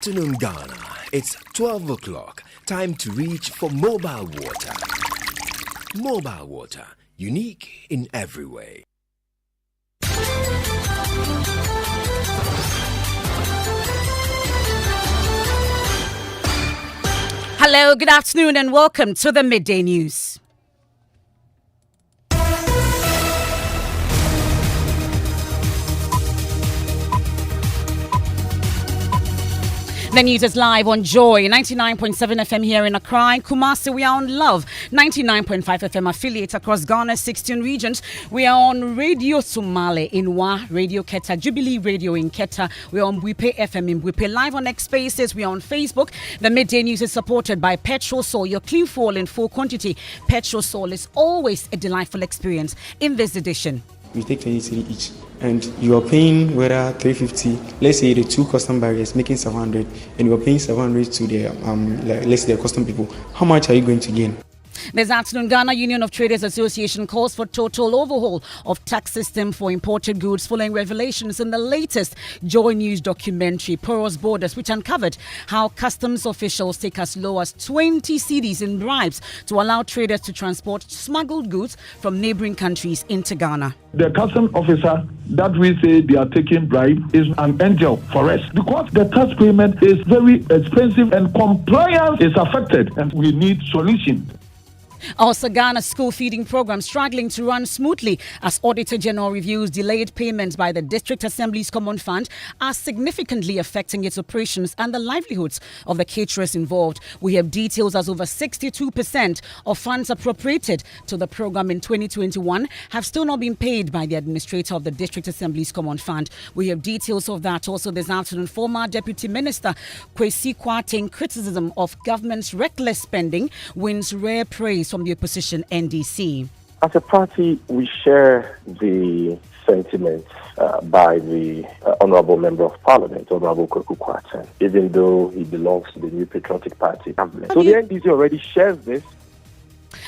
Afternoon Ghana, it's 12 o'clock. Time to reach for mobile water. Mobile water, unique in every way. Hello, good afternoon, and welcome to the Midday News. The news is live on Joy 99.7 FM here in Accra. Kumasi, we are on Love 99.5 FM affiliates across Ghana's 16 regions. We are on Radio Somale in Wa, Radio Keta, Jubilee Radio in Keta. We are on Bwipe FM in Bwipe, live on X Spaces. We are on Facebook. The Midday News is supported by Petrol Sol, your clean fuel in full quantity. Petrol Sol is always a delightful experience. In this edition, we take 20 cedi each, and you are paying whether 350. Let's say the two custom barriers making 700, and you are paying 700 to the let's say the custom people. How much are you going to gain? This afternoon, Ghana Union of Traders Association calls for total overhaul of tax system for imported goods following revelations in the latest Joy News documentary, Porous Borders, which uncovered how customs officials take as low as 20 cedis in bribes to allow traders to transport smuggled goods from neighboring countries into Ghana. The customs officer that we say they are taking bribe is an angel for us, because the tax payment is very expensive and compliance is affected, and we need solution. Also, Ghana's school feeding program struggling to run smoothly as Auditor General reviews delayed payments by the District Assembly's Common Fund are significantly affecting its operations and the livelihoods of the caterers involved. We have details as over 62% of funds appropriated to the program in 2021 have still not been paid by the administrator of the District Assembly's Common Fund. We have details of that also this afternoon. Former Deputy Minister Kwesi Kwarteng criticism of government's reckless spending wins rare praise from the opposition NDC. As a party, we share the sentiments by the Honourable Member of Parliament, Honourable Kwesi Kwarteng, even though he belongs to the New Patriotic Party government. So the NDC already shares this.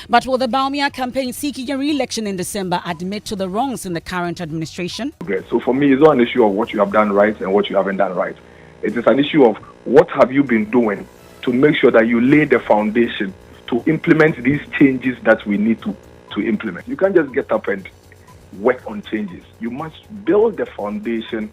But will the Baumia campaign seeking a re-election in December admit to the wrongs in the current administration? Okay, so for me, it's not an issue of what you have done right and what you haven't done right. It is an issue of what have you been doing to make sure that you lay the foundation to implement these changes that we need to implement. You can't just get up and work on changes. You must build the foundation.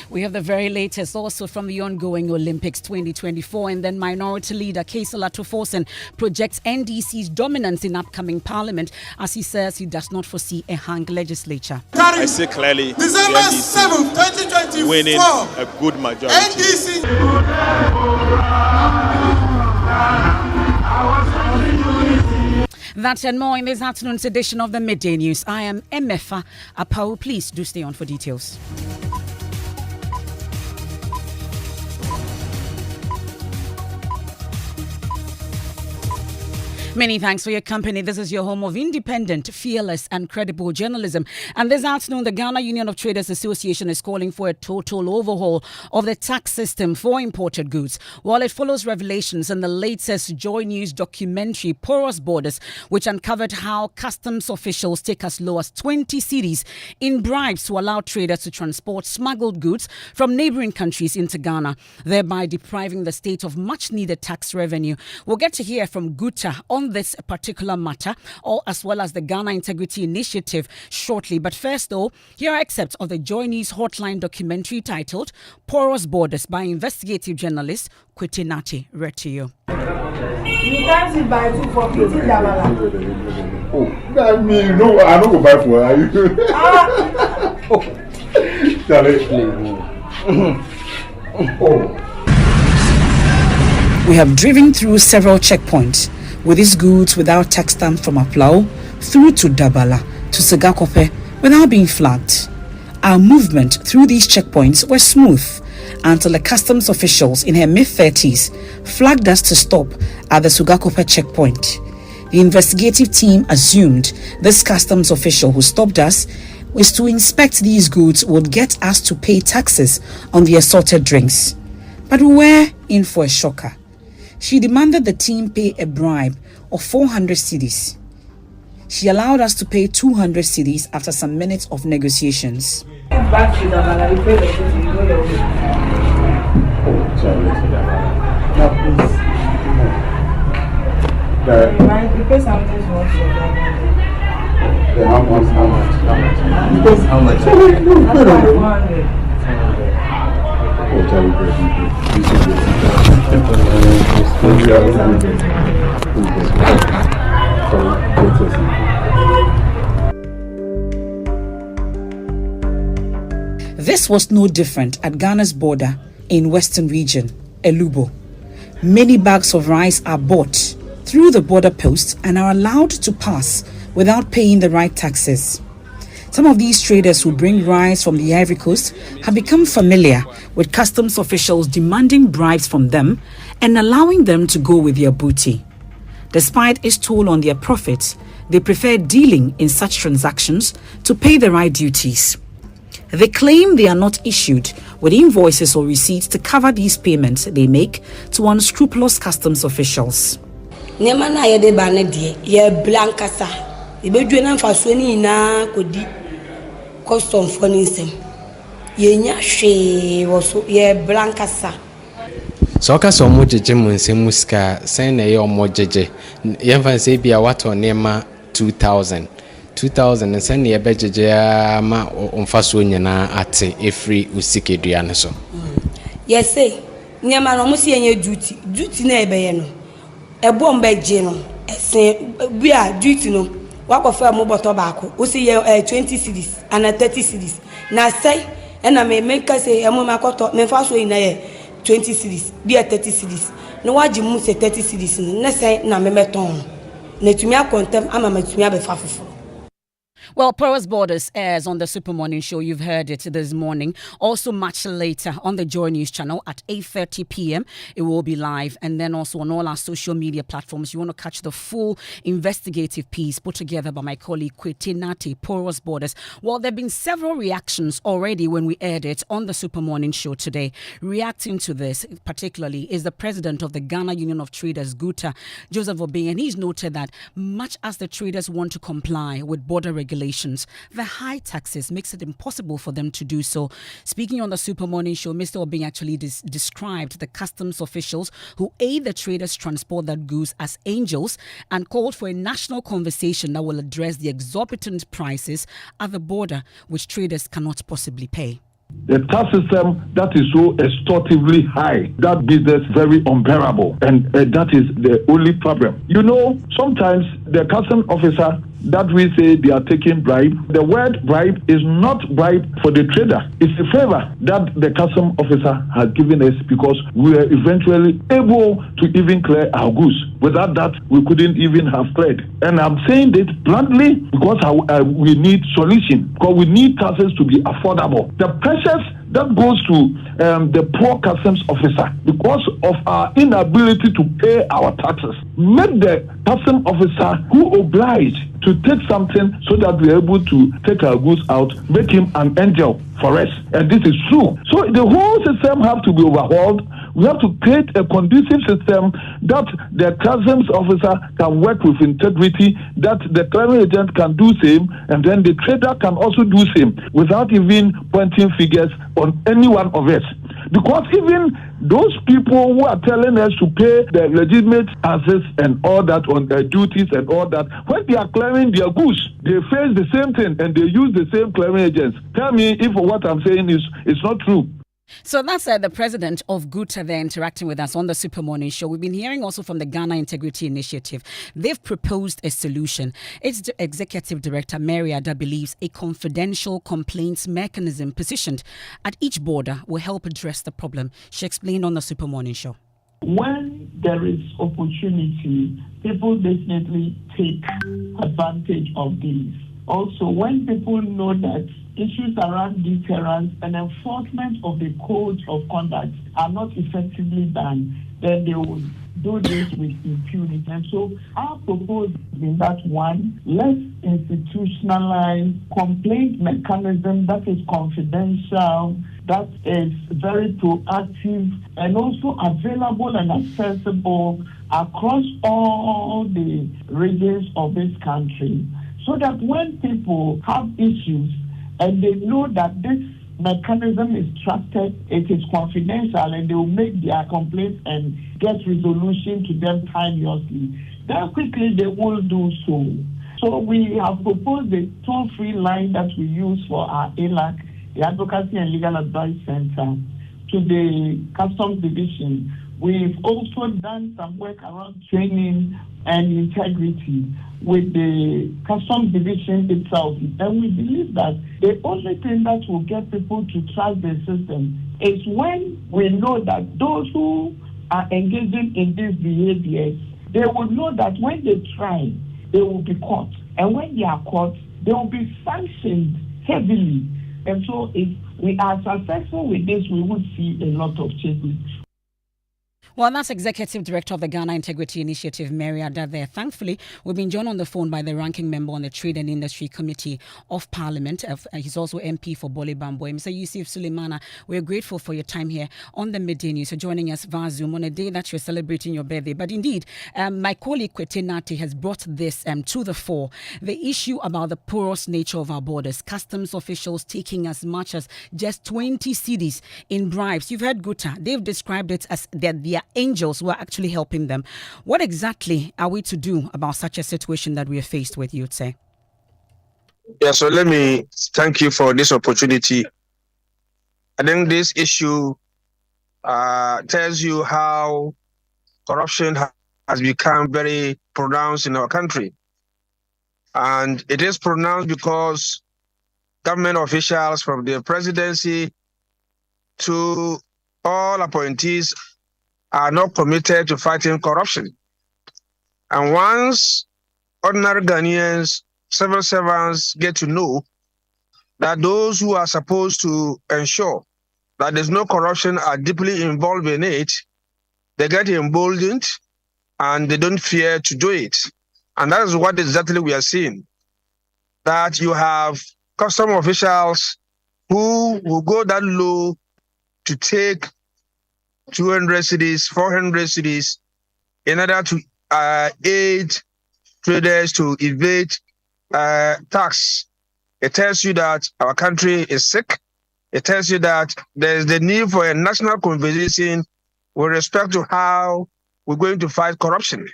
We have the very latest also from the ongoing Olympics 2024, and then Minority Leader Kaisala Tuforsen projects NDC's dominance in upcoming parliament as he says he does not foresee a hung legislature. I see clearly December 7th, 2024, winning a good majority. NDC. That and more in this afternoon's edition of the Midday News. I am Emefa. Apawu, please do stay on for details. Many thanks for your company. This is your home of independent, fearless and credible journalism. And this afternoon, the Ghana Union of Traders Association is calling for a total overhaul of the tax system for imported goods, while it follows revelations in the latest Joy News documentary, Porous Borders, which uncovered how customs officials take as low as 20 cedis in bribes to allow traders to transport smuggled goods from neighboring countries into Ghana, thereby depriving the state of much-needed tax revenue. We'll get to hear from Guta on this particular matter, as well as the Ghana Integrity Initiative shortly. But first, though, here are excerpts of the Joy News Hotline documentary titled Porous Borders by investigative journalist Kwete Nati. Read to you. You can't buy 240. Oh, that means no, I don't go buy for you. We have driven through several checkpoints with these goods without tax stamp from Apawu through to Dabala to Segakope without being flagged. Our movement through these checkpoints was smooth until the customs officials in her mid-30s flagged us to stop at the Segakope checkpoint. The investigative team assumed this customs official who stopped us was to inspect these goods would get us to pay taxes on the assorted drinks. But we were in for a shocker. She demanded the team pay a bribe of 400 cedis. She allowed us to pay 200 cedis after some minutes of negotiations. You pay something to watch your How much? Because how much? This was no different at Ghana's border in Western Region, Elubo. Many bags of rice are bought through the border post and are allowed to pass without paying the right taxes. Some of these traders who bring rice from the Ivory Coast have become familiar with customs officials demanding bribes from them and allowing them to go with their booty. Despite its toll on their profits, they prefer dealing in such transactions to pay the right duties. They claim they are not issued with invoices or receipts to cover these payments they make to unscrupulous customs officials. Custom for instance. So ka so mo jeje mo nsem muska sen na ye omo jeje yemfa se bia wato nema 2000 sen na be jeje ma onfa so nyina ate efri usikedua ne so Yes say nyama no mo se enye duty na ebe ye no ebo mbe je no esen bia duty no wakofa mo boto baako o se ye 20 cedis and 30 cedis na say na me make say emo makoto me fa so ina ye 20 cedis bia 30 cedis no waji mu se 30 cedis na say na me meton na tumi akontem ama matumi abefa foforo. Well, Porous Borders airs on the Super Morning Show. You've heard it this morning. Also, much later on the Joy News channel at 8:30 p.m. It will be live. And then also on all our social media platforms, you want to catch the full investigative piece put together by my colleague Kwete Nati, Porous Borders. Well, there have been several reactions already when we aired it on the Super Morning Show today. Reacting to this, particularly, is the president of the Ghana Union of Traders, Guta, Joseph Obeng. And he's noted that much as the traders want to comply with border regulations, the high taxes makes it impossible for them to do so. Speaking on the Super Morning Show, Mr. Obeng actually described the customs officials who aid the traders transport that goods as angels and called for a national conversation that will address the exorbitant prices at the border which traders cannot possibly pay. The tax system that is so extorsively high, that business very unbearable, and that is the only problem. You know, sometimes the custom officer that we say they are taking bribe, the word bribe is not bribe for the trader. It's a favor that the custom officer has given us because we are eventually able to even clear our goods. Without that, we couldn't even have cleared. And I'm saying this bluntly because we need solution, because we need taxes to be affordable. The pressures that goes to the poor customs officer because of our inability to pay our taxes. Make the customs officer who obliged to take something so that we're able to take our goods out, make him an angel for us. And this is true. So the whole system has to be overhauled. We have to create a conducive system that the customs officer can work with integrity, that the clearing agent can do same, and then the trader can also do same without even pointing figures on any one of us. Because even those people who are telling us to pay the legitimate taxes and all that on their duties and all that, when they are clearing their goods, they face the same thing and they use the same clearing agents. Tell me if what I'm saying is not true. So that's the president of Guta there interacting with us on the Super Morning Show. We've been hearing also from the Ghana Integrity Initiative. They've proposed a solution. Its executive director, Mary Ada, believes a confidential complaints mechanism positioned at each border will help address the problem. She explained on the Super Morning Show. When there is opportunity, people definitely take advantage of these. Also, when people know that issues around deterrence and enforcement of the codes of conduct are not effectively done, then they will do this with impunity. And so our proposal is that one, let's institutionalize complaint mechanism that is confidential, that is very proactive and also available and accessible across all the regions of this country, so that when people have issues and they know that this mechanism is trusted, it is confidential, and they will make their complaints and get resolution to them timeously, then quickly they will do so. So we have proposed a toll-free line that we use for our ALAC, the Advocacy and Legal Advice Center, to the Customs Division. We've also done some work around training and integrity with the Customs Division itself. And we believe that the only thing that will get people to trust the system is when we know that those who are engaging in these behaviors, they will know that when they try, they will be caught. And when they are caught, they will be sanctioned heavily. And so if we are successful with this, we will see a lot of changes. Well, that's Executive Director of the Ghana Integrity Initiative, Mary Ada there. Thankfully, we've been joined on the phone by the ranking member on the Trade and Industry Committee of Parliament. He's also MP for Bole Bamboy. Mr. Yusuf Suleimana, we're grateful for your time here on the Midday News, for joining us via Zoom on a day that you're celebrating your birthday. But indeed, my colleague Kwete Nati has brought this to the fore. The issue about the porous nature of our borders, customs officials taking as much as just 20 cedis in bribes. You've heard Guta. They've described it as their angels who are actually helping them. What exactly are we to do about such a situation that we are faced with, you'd say? Yeah, so let me thank you for this opportunity. I think this issue tells you how corruption has become very pronounced in our country. And it is pronounced because government officials from the presidency to all appointees are not committed to fighting corruption. And once ordinary Ghanaians, civil servants get to know that those who are supposed to ensure that there's no corruption are deeply involved in it, they get emboldened and they don't fear to do it. And that is what exactly we are seeing. That you have custom officials who will go that low to take 200 cedis, 400 cedis in order to aid traders to evade tax. It tells you that our country is sick. It tells you that there is the need for a national conversation with respect to how we're going to fight corruption.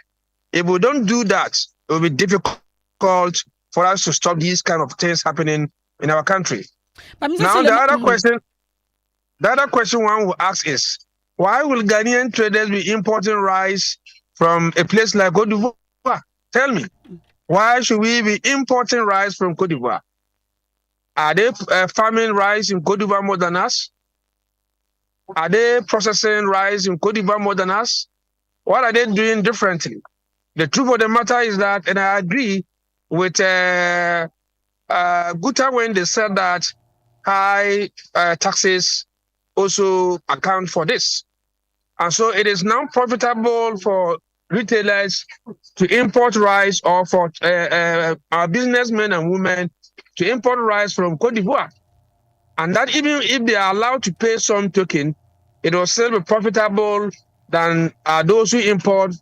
If we don't do that, it will be difficult for us to stop these kind of things happening in our country. Now, the other question one will ask is, why will Ghanaian traders be importing rice from a place like Cote d'Ivoire? Tell me, why should we be importing rice from Cote d'Ivoire? Are they farming rice in Cote d'Ivoire more than us? Are they processing rice in Cote d'Ivoire more than us? What are they doing differently? The truth of the matter is that, and I agree with Guta when they said that high taxes also account for this. And so it is now profitable for retailers to import rice, or for our businessmen and women to import rice from Cote d'Ivoire. And that even if they are allowed to pay some token, it will still be profitable than those who import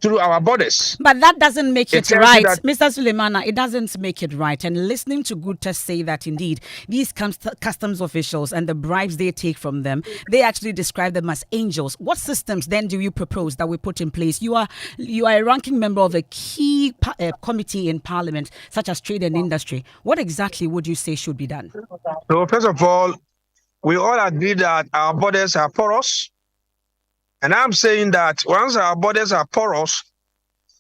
through our borders. But that doesn't make it right. Mr. Suleimana, it doesn't make it right. And listening to Guta say that indeed these customs officials and the bribes they take from them, they actually describe them as angels. What systems then do you propose that we put in place? You are a ranking member of a key committee in Parliament, such as Trade and Industry. What exactly would you say should be done? So first of all, we all agree that our borders are porous. And I'm saying that once our borders are porous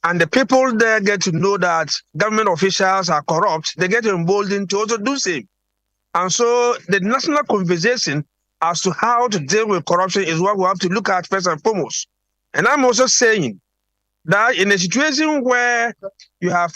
and the people there get to know that government officials are corrupt, they get emboldened to also do the same. And so the national conversation as to how to deal with corruption is what we have to look at first and foremost. And I'm also saying that in a situation where you have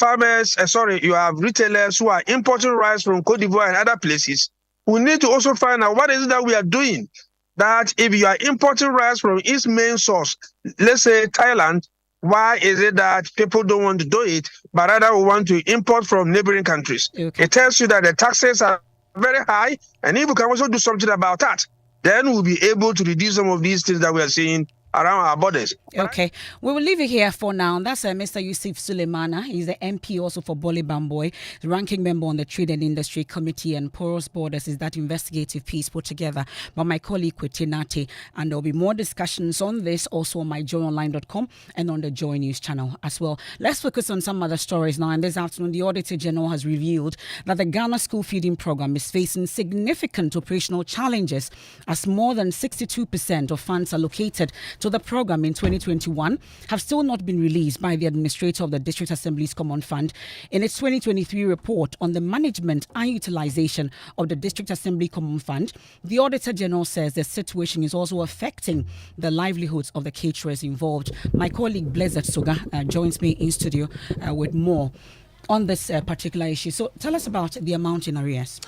you have retailers who are importing rice from Cote d'Ivoire and other places, we need to also find out what is it that we are doing. That if you are importing rice from its main source, let's say Thailand, why is it that people don't want to do it, but rather we want to import from neighboring countries? Okay. It tells you that the taxes are very high, and if we can also do something about that, then we'll be able to reduce some of these things that we are seeing around our borders. Okay, we will leave it here for now. That's Mr. Yusuf Suleimana. He's the MP also for Bole Bamboy, ranking member on the Trade and Industry Committee, and Porous Borders is that investigative piece put together by my colleague Kwetinate. And there'll be more discussions on this also on myjoyonline.com and on the Joy News channel as well. Let's focus on some other stories now. And this afternoon, the Auditor General has revealed that the Ghana School Feeding Program is facing significant operational challenges as more than 62% of funds allocated to the program in 2021 have still not been released by the administrator of the District Assembly's Common Fund. In its 2023 report on the management and utilization of the District Assembly Common Fund, the Auditor General says the situation is also affecting the livelihoods of the caterers involved. My colleague Blessed Soga joins me in studio with more on this particular issue. So tell us about the amount in arrears.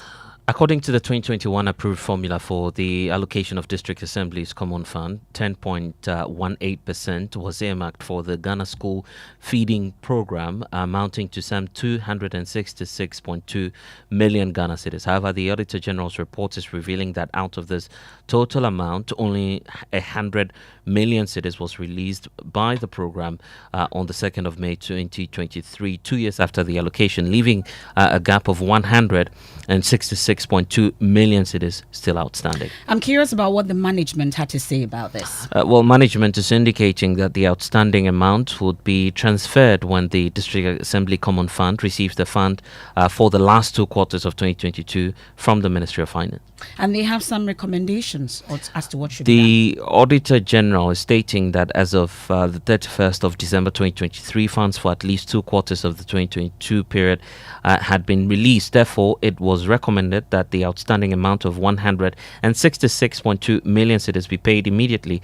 According to the 2021 approved formula for the allocation of District Assembly's Common Fund, 10.18% was earmarked for the Ghana School Feeding Program, amounting to some 266.2 million Ghana cedis. However, the Auditor General's report is revealing that out of this total amount, only 100 million cedis was released by the program on the 2nd of May 2023, 2 years after the allocation, leaving a gap of 166.2 million cedis still outstanding. I'm curious about what the management had to say about this. Well, management is indicating that the outstanding amount would be transferred when the District Assembly Common Fund receives the fund for the last 2 quarters of 2022 from the Ministry of Finance. And they have some recommendations as to what should be done. The Auditor General is stating that as of the 31st of December 2023, funds for at least 2 quarters of the 2022 period had been released. Therefore, it was recommended that the outstanding amount of 166.2 million cedis be paid immediately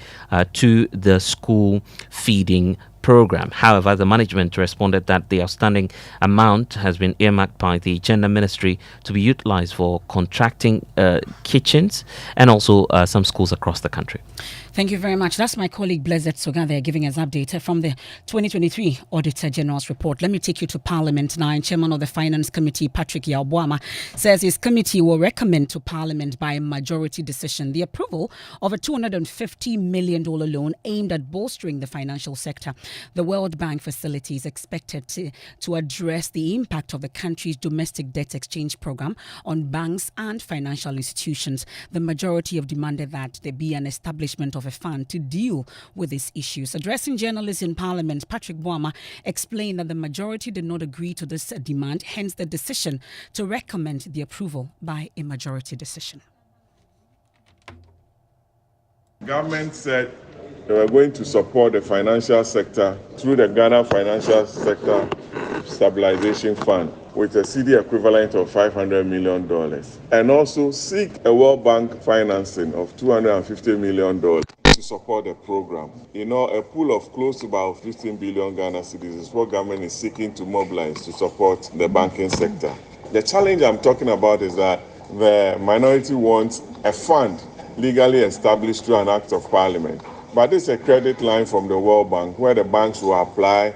to the school feeding program. However, the management responded that the outstanding amount has been earmarked by the Gender Ministry to be utilized for contracting kitchens and also some schools across the country. Thank you very much. That's my colleague Blessed Soga there giving us update from the 2023 Auditor General's report. Let me take you to Parliament now. And Chairman of the Finance Committee, Patrick Yawboama, says his committee will recommend to Parliament by a majority decision the approval of a $250 million loan aimed at bolstering the financial sector. The World Bank facility is expected to address the impact of the country's domestic debt exchange program on banks and financial institutions. The majority have demanded that there be an establishment of a fund to deal with these issues. Addressing journalists in Parliament, Patrick Boama explained that the majority did not agree to this demand, hence the decision to recommend the approval by a majority decision. Government said they were going to support the financial sector through the Ghana Financial Sector Stabilization Fund with a CD equivalent of $500 million and also seek a World Bank financing of $250 million to support the program. You know, a pool of close to about 15 billion Ghana cedis is what government is seeking to mobilize to support the banking sector. The challenge I'm talking about is that the minority wants a fund legally established through an act of parliament. But this is a credit line from the World Bank where the banks will apply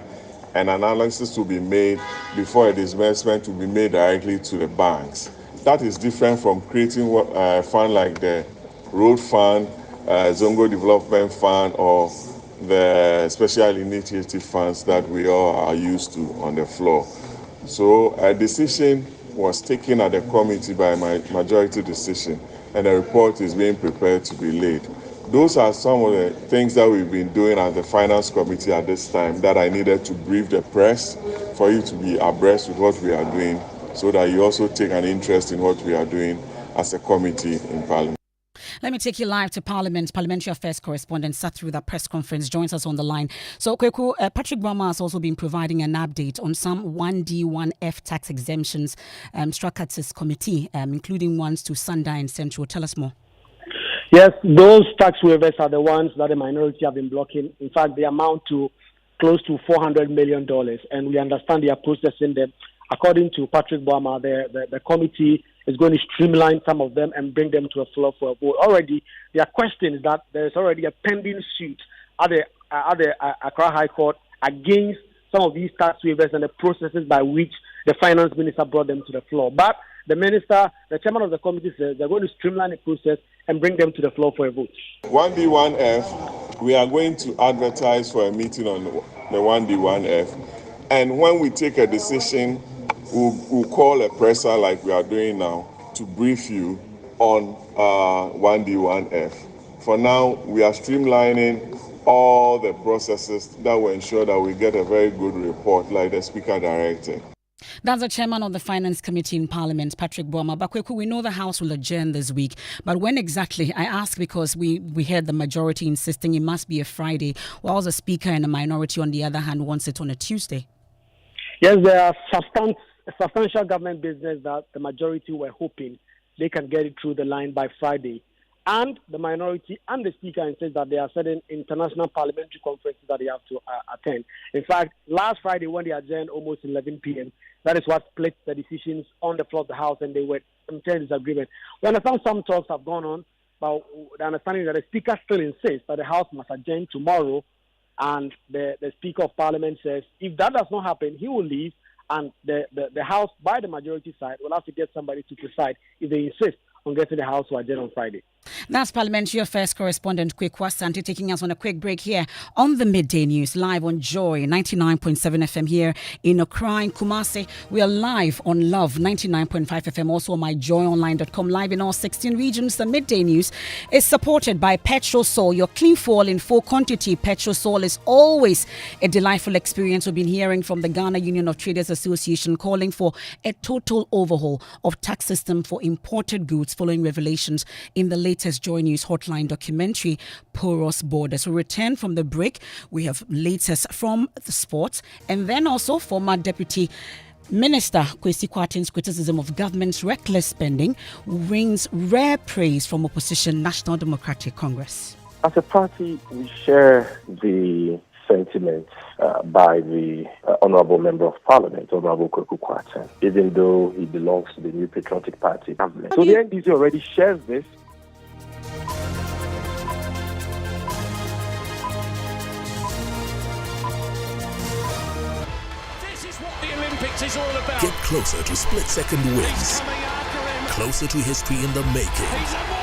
and analysis will be made before a disbursement will be made directly to the banks. That is different from creating a fund like the Road Fund, Zongo Development Fund, or the Special Initiative Funds that we all are used to on the floor. So a decision was taken at the committee by majority decision, and a report is being prepared to be laid. Those are some of the things that we've been doing as the Finance Committee at this time that I needed to brief the press for you to be abreast with what we are doing so that you also take an interest in what we are doing as a committee in Parliament. Let me take you live to Parliament. Parliamentary Affairs correspondent sat through that press conference, joins us on the line. So, Kweku, Patrick Boama has also been providing an update on some 1D, 1F tax exemptions struck at his committee, including ones to Sunday and Central. Tell us more. Yes, those tax waivers are the ones that the minority have been blocking. In fact, they amount to close to $400 million, and we understand they are processing them. According to Patrick Boama, the committee is going to streamline some of them and bring them to a floor for a vote. Already, their question is that there is already a pending suit at the Accra High Court against some of these tax waivers and the processes by which the finance minister brought them to the floor. But the minister, the chairman of the committee, says they're going to streamline the process and bring them to the floor for a vote. 1D, 1F we are going to advertise for a meeting on the 1D1F. And when we take a decision, we'll call a presser like we are doing now to brief you on 1D1F. For now, we are streamlining all the processes that will ensure that we get a very good report like the Speaker directed. That's the chairman of the Finance Committee in Parliament, Patrick Boama. Bakweku, we know the House will adjourn this week, but when exactly? I ask because we heard the majority insisting it must be a Friday, while the Speaker and the minority, on the other hand, wants it on a Tuesday. Yes, there are substantial government business that the majority were hoping they can get it through the line by Friday. And the minority and the Speaker insist that there are certain international parliamentary conferences that they have to attend. In fact, last Friday when they adjourned almost 11 p.m., that is what split the decisions on the floor of the House, and they were in disagreement. We understand some talks have gone on, but the understanding that the Speaker still insists that the House must adjourn tomorrow, and the Speaker of Parliament says if that does not happen, he will leave, and the House, by the majority side, will have to get somebody to preside if they insist on getting the House to adjourn on Friday. That's Parliamentary Affairs correspondent Kwekwa Santi taking us on a quick break here on the Midday News, live on Joy 99.7 FM here in Accra, in Kumasi. We are live on Love 99.5 FM, also on myjoyonline.com, live in all 16 regions. The Midday News is supported by Petrol Sol, your clean fuel in full quantity. Petrol Sol is always a delightful experience. We've been hearing from the Ghana Union of Traders Association calling for a total overhaul of tax system for imported goods following revelations in the latest Joy News Hotline documentary, Porous Borders. We return from the break. We have latest from the sports, and then also former Deputy Minister Kwesi Kwarteng's criticism of government's reckless spending rings rare praise from opposition National Democratic Congress. As a party, we share the sentiments by the Honourable Member of Parliament, Honourable Kweku Kwarteng, even though he belongs to the New Patriotic Party government. So the NDC already shares this. This is what the Olympics is all about. Get closer to split-second wins. Closer to history in the making.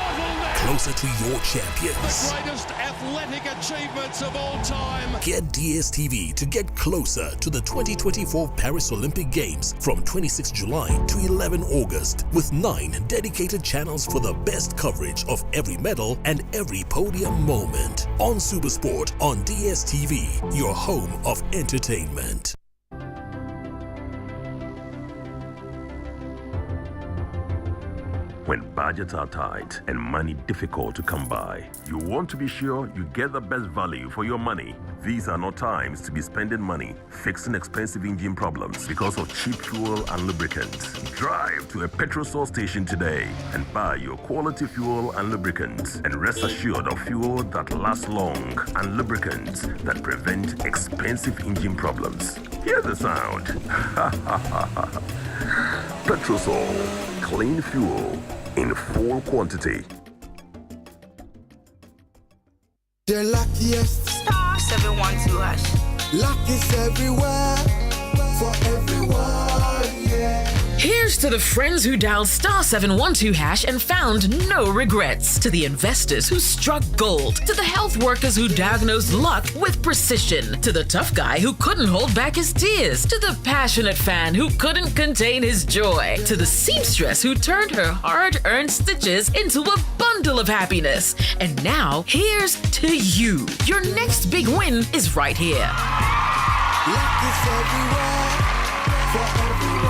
Closer to your champions. The greatest athletic achievements of all time. Get DSTV to get closer to the 2024 Paris Olympic Games from 26 July to 11 August with 9 dedicated channels for the best coverage of every medal and every podium moment. On Supersport on DSTV, your home of entertainment. When budgets are tight and money difficult to come by, you want to be sure you get the best value for your money. These are not times to be spending money fixing expensive engine problems because of cheap fuel and lubricants. Drive to a petrol source station today and buy your quality fuel and lubricants, and rest assured of fuel that lasts long and lubricants that prevent expensive engine problems. Hear the sound. Petrosol, clean fuel in full quantity. The luckiest star 712 hash. Luck is everywhere for everyone, yeah. Here's to the friends who dialed star 712 hash and found no regrets. To the investors who struck gold. To the health workers who diagnosed luck with precision. To the tough guy who couldn't hold back his tears. To the passionate fan who couldn't contain his joy. To the seamstress who turned her hard-earned stitches into a bundle of happiness. And now, here's to you. Your next big win is right here. Luck is everywhere for everyone.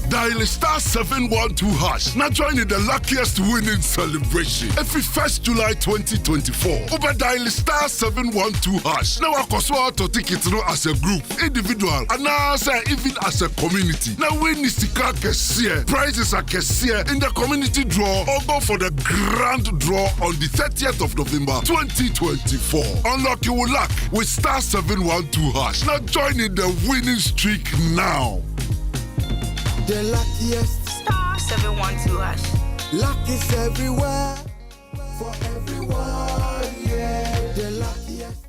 Dial star 712 hash. Now join in the luckiest winning celebration. Every 1st July 2024. Over dial star 712 hash. Now I can to take it as a group, individual, and now even as a community. Now win is the prizes are in the community draw, or go for the grand draw on the 30th of November 2024. Unlock your luck with star 712 hash. Now join in the winning streak now. The luckiest star 712 hash. Luck is everywhere for everyone, yeah. The luckiest.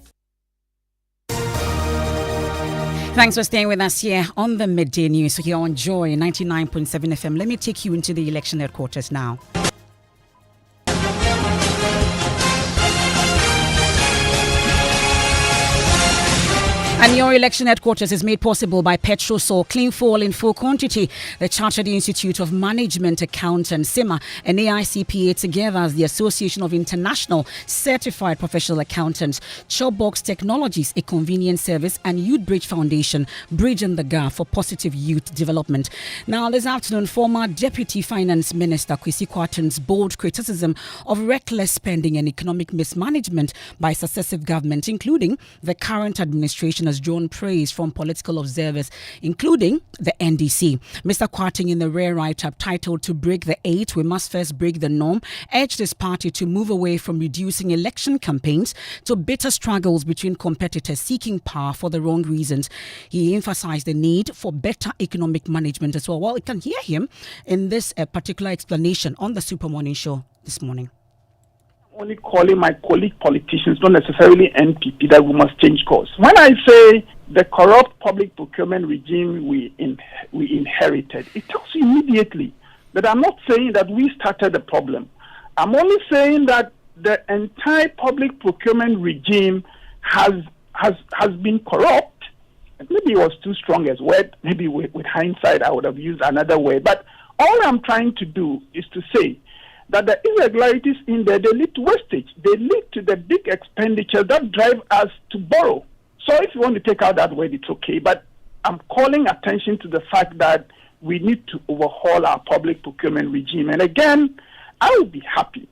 Thanks for staying with us here on the Midday News here on Joy 99.7 FM. Let me take you into the election headquarters now. And your election headquarters is made possible by Petrosol, Clean Fuel in full quantity. The Chartered Institute of Management Accountants, SIMA, and AICPA together as the Association of International Certified Professional Accountants, Chopbox Technologies, a convenience service, and Youth Bridge Foundation, bridging the gap for positive youth development. Now, this afternoon, former Deputy Finance Minister Kwesi Kwarteng's bold criticism of reckless spending and economic mismanagement by successive governments, including the current administration, has drawn praise from political observers, including the NDC. Mr. Kwarteng, in the rare write-up titled "To Break the Eight, We Must First Break the Norm," urged his party to move away from reducing election campaigns to bitter struggles between competitors seeking power for the wrong reasons. He emphasized the need for better economic management as well. Well, you can hear him in this particular explanation on the Super Morning Show this morning. Only calling my colleague politicians, not necessarily NPP, that we must change course. When I say the corrupt public procurement regime we inherited, it tells you immediately that I'm not saying that we started the problem. I'm only saying that the entire public procurement regime has been corrupt. Maybe it was too strong as word. Maybe with hindsight I would have used another word. But all I'm trying to do is to say that the irregularities in there, they lead to wastage. They lead to the big expenditure that drive us to borrow. So if you want to take out that word, it's okay. But I'm calling attention to the fact that we need to overhaul our public procurement regime. And again, I will be happy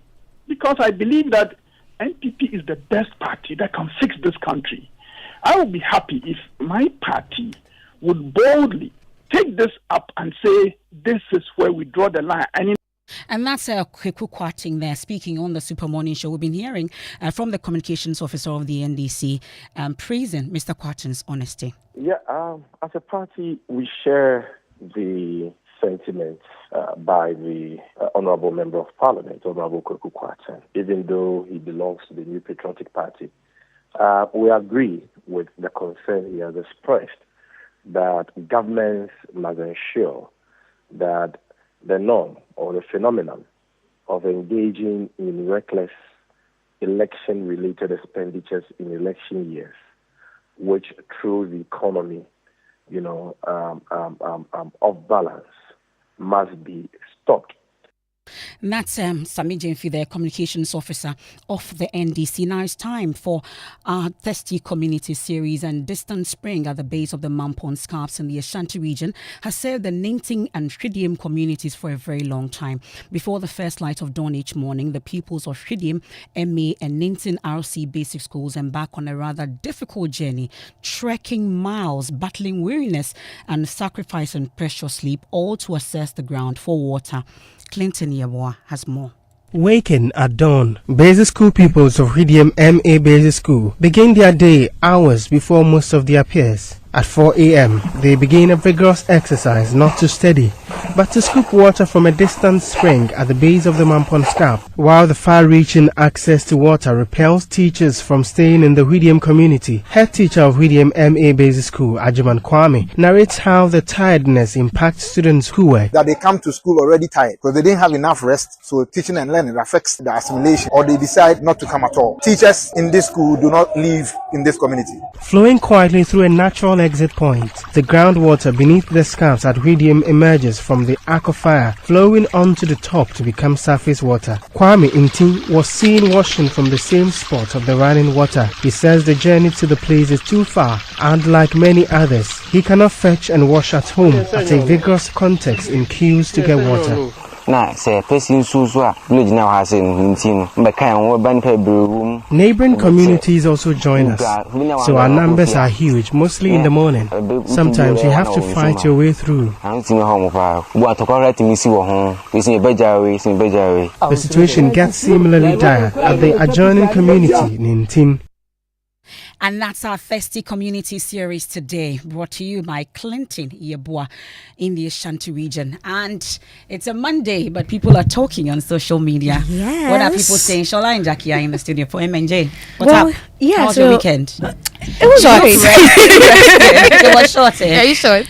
because I believe that NPP is the best party that can fix this country. I will be happy if my party would boldly take this up and say, this is where we draw the line. And that's Kweku Kwarteng there speaking on the Super Morning Show. We've been hearing from the communications officer of the NDC praising Mr. Kwarteng's honesty. Yeah, as a party, we share the sentiments by the Honorable Member of Parliament, Honorable Kweku Kwarteng, even though he belongs to the New Patriotic Party. We agree with the concern he has expressed that governments must ensure that the norm or the phenomenon of engaging in reckless election-related expenditures in election years, which throws the economy, off balance, must be stopped. And that's Sami Jenfi, the communications officer of the NDC. Now it's time for our Thirsty Community series, and Distant Spring at the base of the Mampon Scarps in the Ashanti region has served the Ninting and Shridium communities for a very long time. Before the first light of dawn each morning, the pupils of Shridium, MA and Ninting RC basic schools embark on a rather difficult journey, trekking miles, battling weariness and sacrificing precious sleep, all to assess the ground for water. Clinton Yeboah has more. Waking at dawn, basic school pupils of Shridium MA Basic School begin their day hours before most of their peers. At 4 a.m., they begin a vigorous exercise not to steady, but to scoop water from a distant spring at the base of the Mampon Scarp, while the far-reaching access to water repels teachers from staying in the Shridium community. Head teacher of Shridium MA Basic School, Ajuman Kwame, narrates how the tiredness impacts students' schoolwork. That they come to school already tired because they didn't have enough rest, so teaching and learning affects the assimilation, or they decide not to come at all. Teachers in this school do not live in this community. Flowing quietly through a natural exit point, the groundwater beneath the scarps at Shridium emerges from the aquifer, flowing onto the top to become surface water. Kwame Inti was seen washing from the same spot of the running water. He says the journey to the place is too far, and like many others, he cannot fetch and wash at home at a vigorous context in queues to get water. Neighboring communities also join us, so our numbers are huge, mostly in the morning. Sometimes you have to fight your way through. The situation gets similarly dire at the adjoining community in Nintim. And that's our Thirsty Community series today, brought to you by Clinton Yeboah in the Ashanti region. And it's a Monday, but people are talking on social media. Yes. What are people saying? Shola and Jackie are in the studio for MNJ. What's up? Yeah, How was your weekend? It was short. It was short, eh? Very short.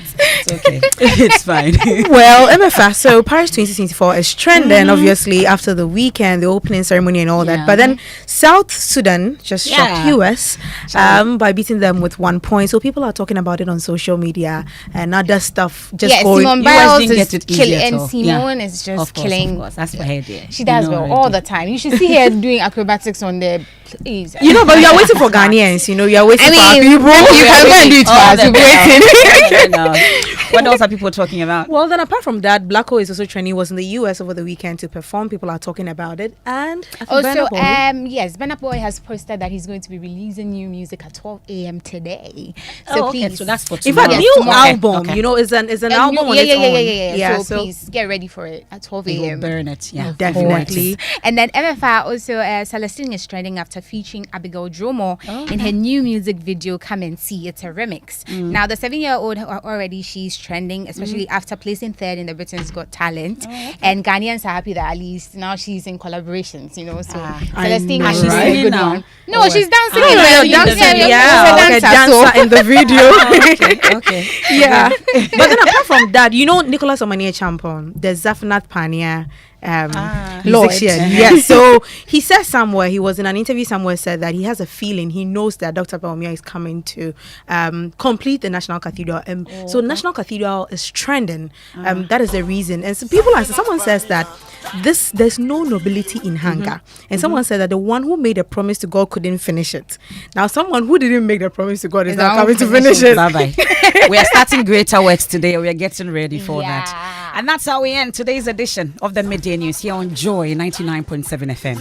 It's okay. It's fine. Well, Emefa, so Paris 2024 is trending, obviously, after the weekend, the opening ceremony and all that. But then South Sudan just shocked US by beating them with 1 point. So people are talking about it on social media and other stuff just going. Simone Biles is killing, and Simone is just killing. Of course. That's for her, dear. She does well all the time. You should see her doing acrobatics on the. Please. You know, but you are waiting for Ghanaians. You know, you are waiting for our people. You can go and do it for us. We're waiting. What else are people talking about? Well, then apart from that, Black Hole is also trending. Was in the US over the weekend to perform. People are talking about it. And also, yes, Burna Boy has posted that he's going to be releasing new music at 12 a.m. today. So please, so that's for tomorrow. In fact, new album. You know, is an album on its own. Yeah. So please get ready for it at 12 a.m. Burn it. Yeah, definitely. And then Emefa also Celestine is trending after featuring Abigail Dromo in her new music video Come and See. It's a remix. Now the 7-year-old already she's trending, especially after placing third in the Britain's Got Talent. And Ghanaians are happy that at least now she's in collaborations, you know. So Celestine is a good one. No, she's dancing. Dancer in the video. Okay. Yeah. But then apart from that, you know Nicholas Omania Champon, the Zafnath Pania musician. Yes. So he said somewhere, he was in an interview somewhere, said that he has a feeling, he knows that Dr. Bawumia is coming to complete the National Cathedral. So National Cathedral is trending. That is the reason. And so someone says that there's no nobility in hunger. And someone said that the one who made a promise to God couldn't finish it. Now someone who didn't make the promise to God is now coming to finish it. Bye-bye. We are starting greater works today. We are getting ready for that. And that's how we end today's edition of the Midday News here on Joy 99.7 FM.